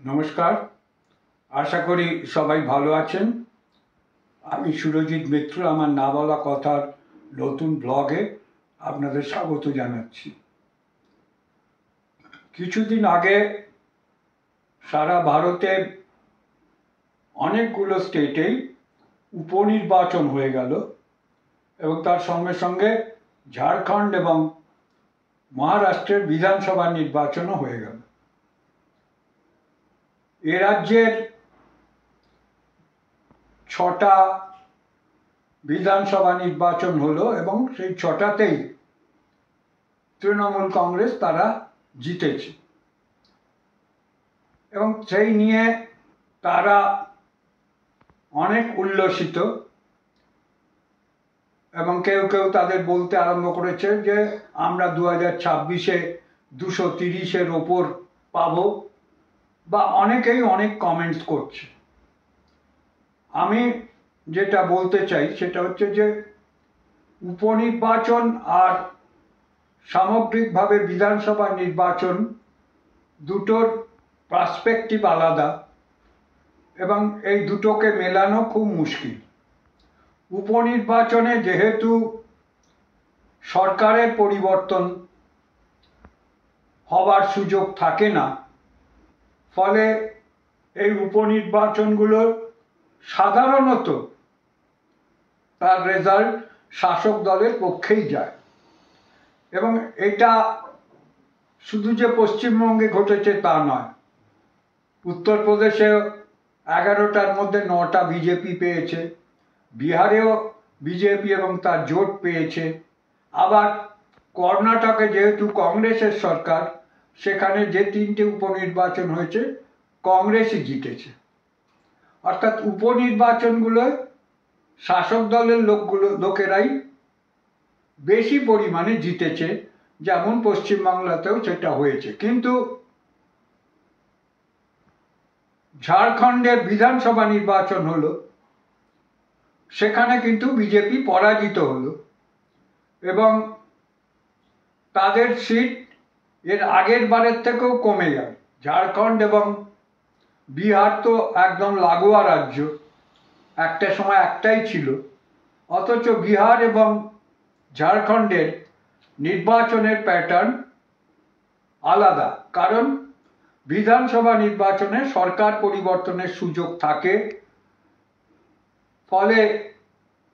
নমস্কার, আশা করি সবাই ভালো আছেন। আমি সুরজিৎ মিত্র আমার না বলা কথার নতুন ব্লগে আপনাদের স্বাগত জানাচ্ছি। কিছুদিন আগে সারা ভারতে অনেকগুলো স্টেটেই উপনির্বাচন হয়ে গেল এবং তার সঙ্গে সঙ্গে ঝাড়খণ্ড এবং মহারাষ্ট্রের বিধানসভা নির্বাচনও হয়ে গেল। এ রাজ্যের 6টা বিধানসভা নির্বাচন হলো এবং সেই 6টাতেই তৃণমূল কংগ্রেস তারা জিতেছে এবং সেই নিয়ে তারা অনেক উল্লসিত এবং কেউ কেউ তাদের বলতে আরম্ভ করেছে যে আমরা 2026-এ 230-এর ওপর পাবো, বা অনেকেই অনেক কমেন্টস করছে। আমি যেটা বলতে চাই সেটা হচ্ছে যে উপনির্বাচন আর সামগ্রিকভাবে বিধানসভা নির্বাচন দুটোর পার্সপেক্টিভ আলাদা এবং এই দুটোকে মেলানো খুব মুশকিল। উপনির্বাচনে যেহেতু সরকারের পরিবর্তন হবার সুযোগ থাকে না, ফলে এই উপনির্বাচনগুলো সাধারণত তার রেজাল্ট শাসক দলের পক্ষেই যায় এবং এটা শুধু যে পশ্চিমবঙ্গে ঘটেছে তা নয়। উত্তরপ্রদেশে 11টার মধ্যে 9টা বিজেপি পেয়েছে, বিহারেও বিজেপি এবং তার জোট পেয়েছে, আবার কর্ণাটকে যেহেতু কংগ্রেসের সরকার সেখানে যে 3টে উপনির্বাচন হয়েছে কংগ্রেসই জিতেছে। অর্থাৎ উপনির্বাচনগুলোয় শাসক দলের লোকেরাই বেশি পরিমাণে জিতেছে, যেমন পশ্চিমবাংলাতেও সেটা হয়েছে। কিন্তু ঝাড়খণ্ডের বিধানসভা নির্বাচন হলো, সেখানে কিন্তু বিজেপি পরাজিত হলো এবং তাদের সিট এর আগের বারের থেকেও কমে যায়। ঝাড়খণ্ড এবং বিহার তো একদম লাগোয়া রাজ্য, একটা সময় একটাই ছিল, অথচ বিহার এবং ঝাড়খণ্ডের নির্বাচনের প্যাটার্ন আলাদা, কারণ বিধানসভা নির্বাচনে সরকার পরিবর্তনের সুযোগ থাকে, ফলে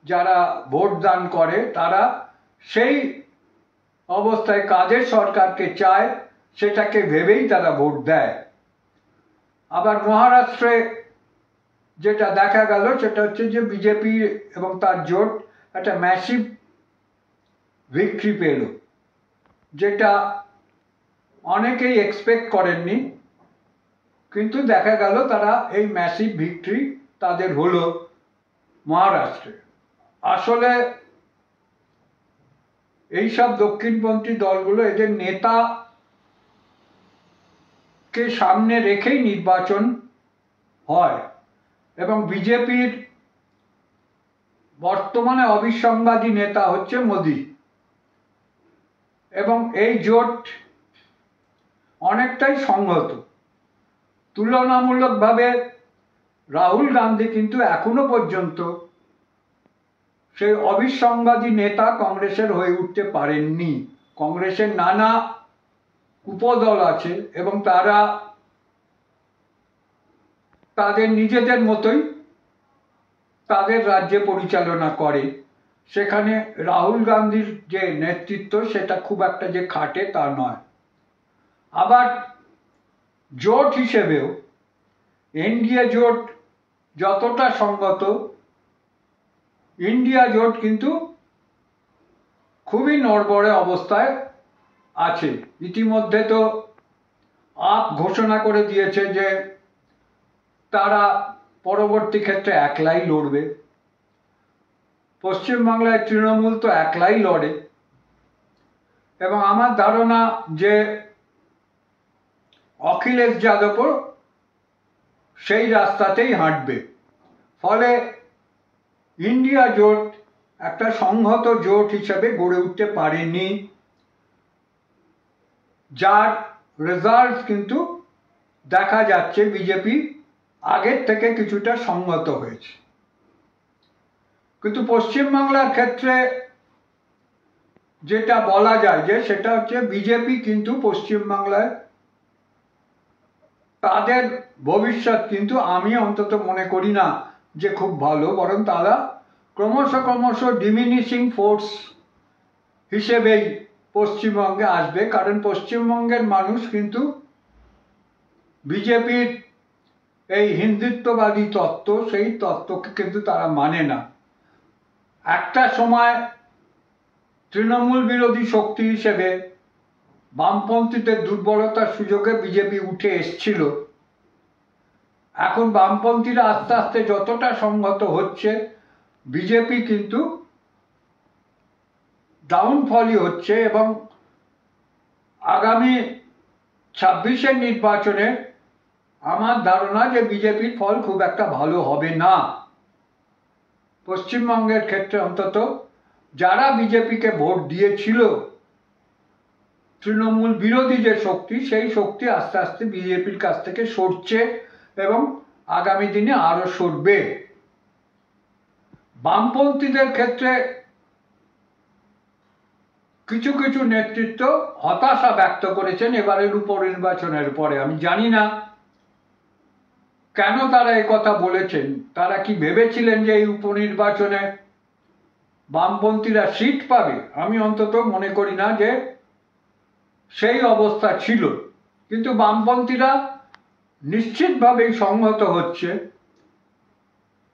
যারা ভোট দান করে তারা সেই অবস্থায় কাদের সরকারকে চায় সেটাকে ভেবেই তারা ভোট দেয়। আবার মহারাষ্ট্রে যেটা দেখা গেল সেটা হচ্ছে যে বিজেপি এবং তার জোট একটা ম্যাসিভ ভিক্টরি পেল, যেটা অনেকেই এক্সপেক্ট করেননি, কিন্তু দেখা গেল তারা এই ম্যাসিভ ভিক্টরি তাদের হলো মহারাষ্ট্রে। আসলে এইসব দক্ষিণপন্থী দলগুলো এদের নেতাকে সামনে রেখেই নির্বাচন হয় এবং বিজেপির বর্তমানে অবিসংবাদী নেতা হচ্ছে মোদি এবং এই জোট অনেকটাই সংহত। তুলনামূলকভাবে রাহুল গান্ধী কিন্তু এখনো পর্যন্ত সেই অবিসংবাদী নেতা কংগ্রেসের হয়ে উঠতে পারেননি। কংগ্রেসের নানা উপদল আছে এবং তারা তাদের নিজেদের মতোই তাদের রাজ্যে পরিচালনা করে, সেখানে রাহুল গান্ধীর যে নেতৃত্ব সেটা খুব একটা যে খাটে তা নয়। আবার জোট হিসেবেও এনডিএ জোট যতটা সংগত, ইন্ডিয়া জোট কিন্তু খুবই নড়বড়ে অবস্থায় আছে। ইতিমধ্যে তো আপ ঘোষণা করে দিয়েছে যে তারা পরবর্তী ক্ষেত্রে একলাই লড়বে। পশ্চিমবাংলায় তৃণমূল তো একলাই লড়ে এবং আমার ধারণা যে অখিলেশ যাদবও সেই রাস্তাতেই হাঁটবে। ফলে ইন্ডিয়া জোট একটা সংহত জোট হিসেবে গড়ে উঠতে পারেনি, যার রেজাল্ট কিন্তু দেখা যাচ্ছে বিজেপি আগের থেকে কিছুটা সংগত হয়েছে। কিন্তু পশ্চিমবাংলার ক্ষেত্রে যেটা বলা যায় যে সেটা হচ্ছে বিজেপি কিন্তু পশ্চিমবাংলায় তাদের ভবিষ্যৎ কিন্তু আমি অন্তত মনে করি না যে খুব ভালো, বরং তারা ক্রমশ ডিমিনিশিং ফোর্স হিসেবেই পশ্চিমবঙ্গে আসবে। কারণ পশ্চিমবঙ্গের মানুষ কিন্তু বিজেপির এই হিন্দুত্ববাদী তত্ত্ব, সেই তত্ত্বকে কিন্তু তারা মানে না। একটা সময় তৃণমূল বিরোধী শক্তি হিসেবে বামপন্থীদের দুর্বলতার সুযোগে বিজেপি উঠে এসছিল। এখন বামপন্থীরা আস্তে আস্তে যতটা সংহত হচ্ছে, বিজেপি কিন্তু ডাউনফলই হচ্ছে। এবং আগামী 26-এর নির্বাচনে আমার ধারণা যে বিজেপির ফল খুব একটা ভালো হবে না। পশ্চিমবঙ্গের ক্ষেত্রে অন্তত যারা বিজেপিকে ভোট দিয়েছিল, তৃণমূল বিরোধী যে শক্তি, সেই শক্তি আস্তে আস্তে বিজেপির কাছ থেকে সরছে এবং আগামী দিনে আরো সরবে। বামপন্থীদের ক্ষেত্রে কিছু কিছু নেতৃত্ব হতাশা ব্যক্ত করেছেন এবারের উপনির্বাচনের পরে। আমি জানি না কেন তারা এই কথা বলেছেন। তারা কি ভেবেছিলেন যে এই উপনির্বাচনে বামপন্থীরা সিট পাবে? আমি অন্তত মনে করি না যে সেই অবস্থা ছিল। কিন্তু বামপন্থীরা নিশ্চিতভাবেই সংহত হচ্ছে,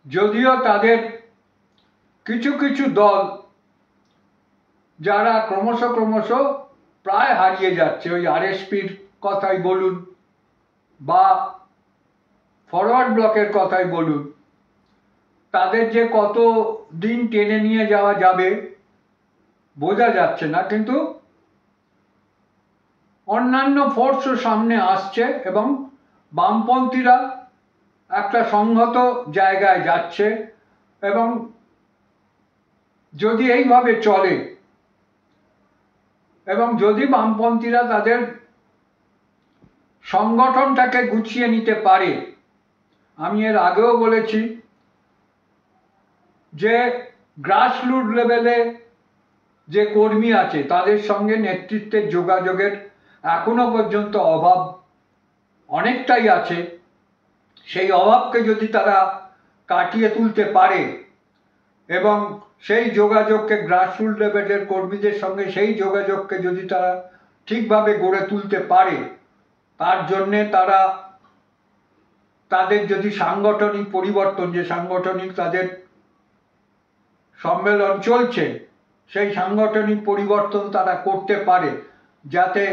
যদিও তাদের কিছু কিছু দল যারা ক্রমশ প্রায় হারিয়ে যাচ্ছে, ওই আরএসপির কথাই বলুন বা ফরওয়ার্ড ব্লকের কথাই বলুন, তাদের যে কত দিন টেনে নিয়ে যাওয়া যাবে বোঝা যাচ্ছে না। কিন্তু অন্যান্য ফোর্সও সামনে আসছে এবং বামপন্থীরা একটা সংহত জায়গায় যাচ্ছে। এবং যদি এইভাবে চলে এবং যদি বামপন্থীরা তাদের সংগঠনটাকে গুছিয়ে নিতে পারে, আমি এর আগেও বলেছি যে গ্রাসরুট লেভেলে যে কর্মী আছে তাদের সঙ্গে নেতৃত্বের যোগাযোগের এখনো পর্যন্ত অভাব অনেকটাই আছে। সেই অভাবকে যদি তারা কাটিয়ে তুলতে পারে এবং সেই যোগাযোগকে গ্রাসরুট লেভেলের কর্মীদের সঙ্গে সেই যোগাযোগকে যদি তারা ঠিকভাবে গড়ে তুলতে পারে, তার জন্যে তারা তাদের যদি সাংগঠনিক পরিবর্তন, যে সাংগঠনিক তাদের সম্মেলন চলছে, সেই সাংগঠনিক পরিবর্তন তারা করতে পারে, যাতে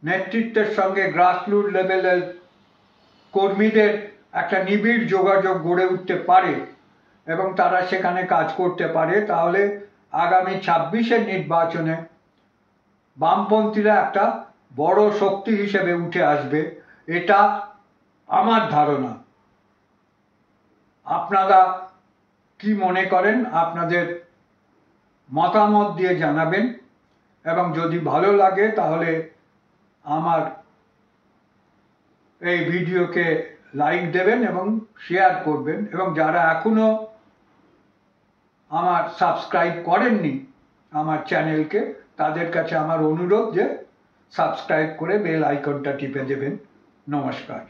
নেতৃত্বের সঙ্গে গ্রাসরুট লেভেলের কর্মীদের একটা নিবিড় যোগাযোগ গড়ে উঠতে পারে এবং তারা সেখানে কাজ করতে পারে, তাহলে আগামী 26-এর নির্বাচনে বামপন্থীরা একটা বড় শক্তি হিসেবে উঠে আসবে। এটা আমার ধারণা। আপনারা কি মনে করেন? আপনাদের মতামত দিয়ে জানাবেন এবং যদি ভালো লাগে তাহলে আমার এই ভিডিওকে লাইক দেবেন এবং শেয়ার করবেন। এবং যারা এখনো আমার সাবস্ক্রাইব করেননি আমার চ্যানেলকে, তাদের কাছে আমার অনুরোধ যে সাবস্ক্রাইব করে বেল আইকনটা টিপে দেবেন। নমস্কার।